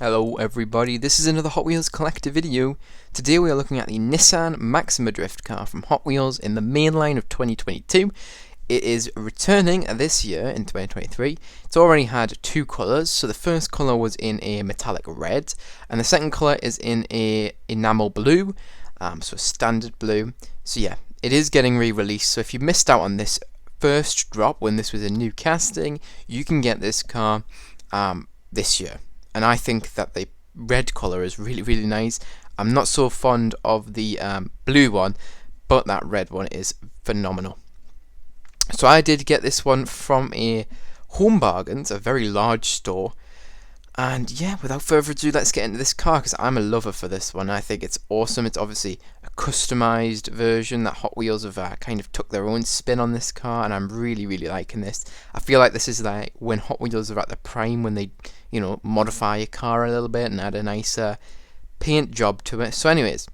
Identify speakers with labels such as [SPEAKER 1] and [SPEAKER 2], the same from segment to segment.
[SPEAKER 1] Hello everybody, this is another Hot Wheels collector video. Today we are looking at the Nissan Maxima drift car from Hot Wheels in the main line of 2022. It is returning this year in 2023. It's already had two colours, so the first colour was in a metallic red, and the second colour is in a enamel blue, so a standard blue. So yeah, it is getting re-released, so if you missed out on this first drop when this was a new casting, you can get this car this year. And I think that the red colour is really nice. I'm not so fond of the blue one, but that red one is phenomenal. So I did get this one from a Home Bargains, a very large store. And yeah, without further ado, let's get into this car because I'm a lover for this one. I think it's awesome. It's obviously a customized version that Hot Wheels have kind of took their own spin on this car, and I'm really liking this. I feel like this is like when Hot Wheels are at the prime, when they, you know, modify a car a little bit and add a nicer paint job to it. So anyways,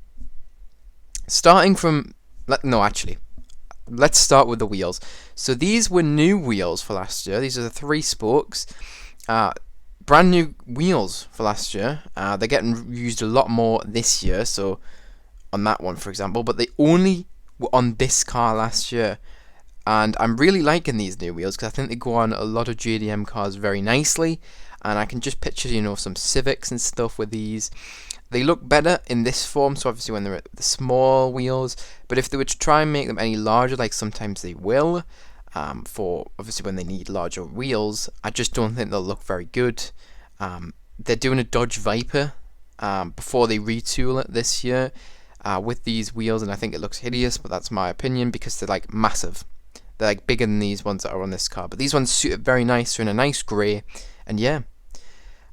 [SPEAKER 1] starting from, let's start with the wheels. So these were new wheels for last year. These are the 3 spokes. Brand new wheels for last year. They're getting used a lot more this year, so on that one for example, but they only were on this car last year. And I'm really liking these new wheels because I think they go on a lot of JDM cars very nicely, and I can just picture, you know, some Civics and stuff with these. They look better in this form, so obviously when they're at the small wheels, but if they were to try and make them any larger, like sometimes they will, for obviously when they need larger wheels, I just don't think they'll look very good. They're doing a Dodge Viper before they retool it this year with these wheels, and I think it looks hideous, but that's my opinion because they're like massive. They're like bigger than these ones that are on this car, but these ones suit it very nice. They're in a nice grey, and yeah.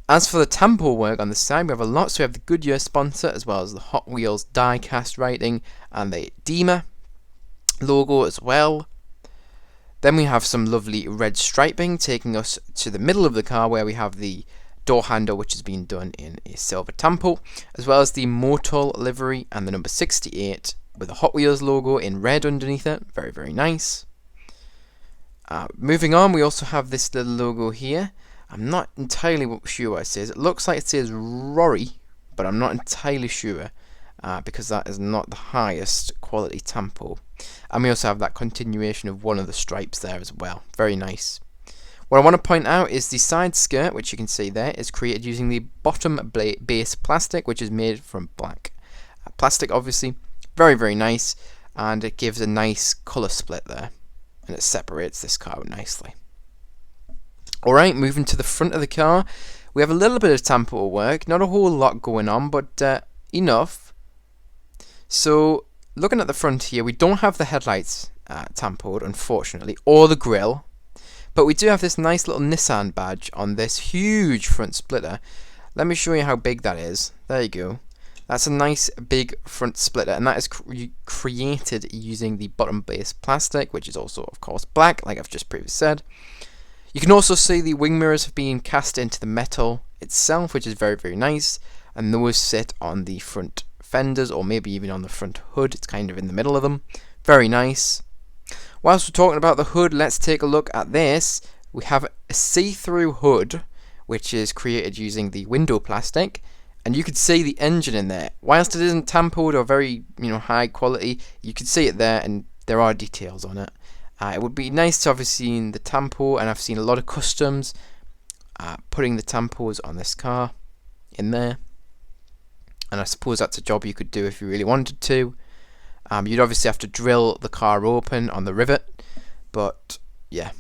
[SPEAKER 1] As for the tampo work on the side, we have a lot. So we have the Goodyear sponsor, as well as the Hot Wheels die-cast writing and the Dima logo as well. Then we have some lovely red striping taking us to the middle of the car, where we have the door handle, which has been done in a silver tampo, as well as the Motul livery and the number 68 with the Hot Wheels logo in red underneath it. Very nice. Moving on, we also have this little logo here. I'm not entirely sure what it says. It looks like it says Rory, but I'm not entirely sure because that is not the highest quality tampo. And we also have that continuation of one of the stripes there as well. Very nice. What I want to point out is the side skirt, which you can see there, is created using the bottom base plastic, which is made from black plastic, obviously. Very nice, and it gives a nice colour split there, and it separates this car out nicely. Alright, moving to the front of the car, we have a little bit of tampo work, not a whole lot going on, but enough. So, looking at the front here, we don't have the headlights tampoed, unfortunately, or the grille, but we do have this nice little Nissan badge on this huge front splitter. Let me show you how big that is. There you go. That's a nice big front splitter, and that is created using the bottom base plastic, which is also, of course, black, like I've just previously said. You can also see the wing mirrors have been cast into the metal itself, which is very nice, and those sit on the front fenders, or maybe even on the front hood. It's kind of in the middle of them. Very nice. Whilst we're talking about the hood, let's take a look at this. We have a see-through hood, which is created using the window plastic, and you can see the engine in there. Whilst it isn't tampoed or very, high quality, you can see it there, and there are details on it. It would be nice to have seen the tampo, and I've seen a lot of customs putting the tampos on this car in there, and I suppose that's a job you could do if you really wanted to. You'd obviously have to drill the car open on the rivet, but yeah,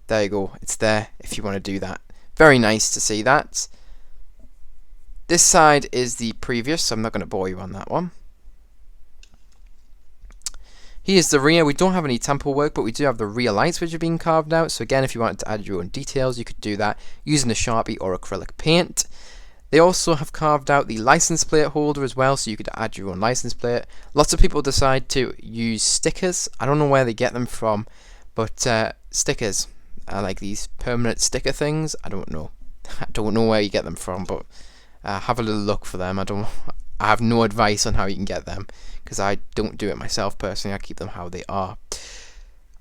[SPEAKER 1] there you go, it's there if you want to do that. Very nice to see that. This side is the previous, so I'm not going to bore you on that one. Here's the rear. We don't have any tampo work, but we do have the rear lights which have been carved out. So again, if you wanted to add your own details, you could do that using a Sharpie or acrylic paint. They also have carved out the license plate holder as well, so you could add your own license plate. Lots of people decide to use stickers. I don't know where they get them from, but stickers are like these permanent sticker things. I don't know. I don't know where you get them from, but have a little look for them. I have no advice on how you can get them because I don't do it myself personally. I keep them how they are.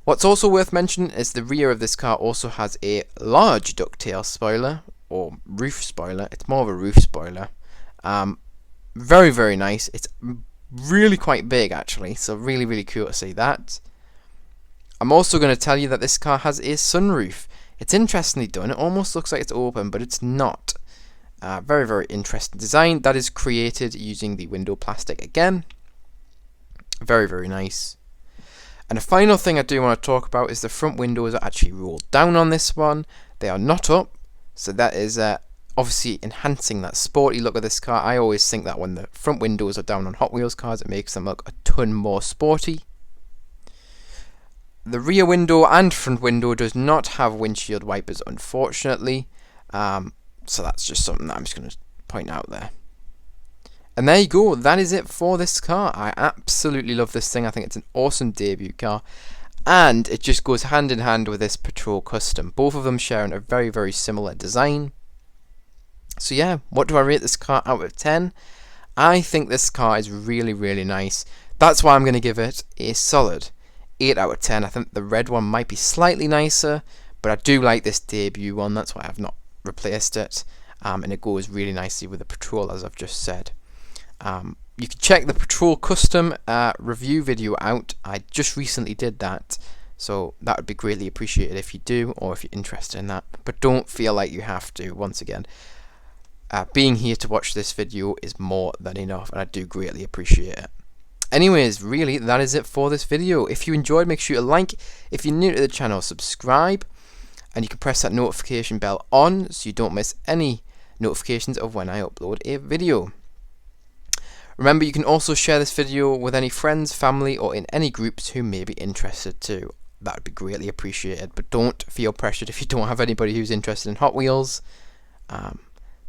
[SPEAKER 1] What's also worth mentioning is the rear of this car also has a large ducktail spoiler, or roof spoiler. It's more of a roof spoiler. Very, very nice. It's really quite big actually, so really, really cool to see that. I'm also going to tell you that this car has a sunroof. It's interestingly done. It almost looks like it's open, but it's not. Very, very interesting design. That is created using the window plastic again. Very, very nice. And the final thing I do want to talk about is the front windows are actually rolled down on this one. They are not up, so that is obviously enhancing that sporty look of this car. I always think that when the front windows are down on Hot Wheels cars, it makes them look a ton more sporty. The rear window and front window does not have windshield wipers, unfortunately. So that's just something that I'm just going to point out there. And there you go, that is it for this car. I absolutely love this thing. I think it's an awesome debut car. And it just goes hand in hand with this Patrol Custom. Both of them sharing a very, very similar design. So yeah, what do I rate this car out of 10? I think this car is really, really nice. That's why I'm going to give it a solid 8 out of 10. I think the red one might be slightly nicer, but I do like this debut one. That's why I've not replaced it. And it goes really nicely with the Patrol, as I've just said. You can check the Patrol Custom review video out. I just recently did that, so that would be greatly appreciated if you do, or if you're interested in that. But don't feel like you have to. Once again, being here to watch this video is more than enough, and I do greatly appreciate it. Anyways, really, that is it for this video. If you enjoyed, make sure to like. If you're new to the channel, subscribe. And you can press that notification bell on so you don't miss any notifications of when I upload a video. Remember, you can also share this video with any friends, family, or in any groups who may be interested too. That would be greatly appreciated. But don't feel pressured if you don't have anybody who's interested in Hot Wheels. But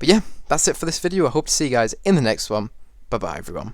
[SPEAKER 1] yeah, that's it for this video. I hope to see you guys in the next one. Bye bye, everyone.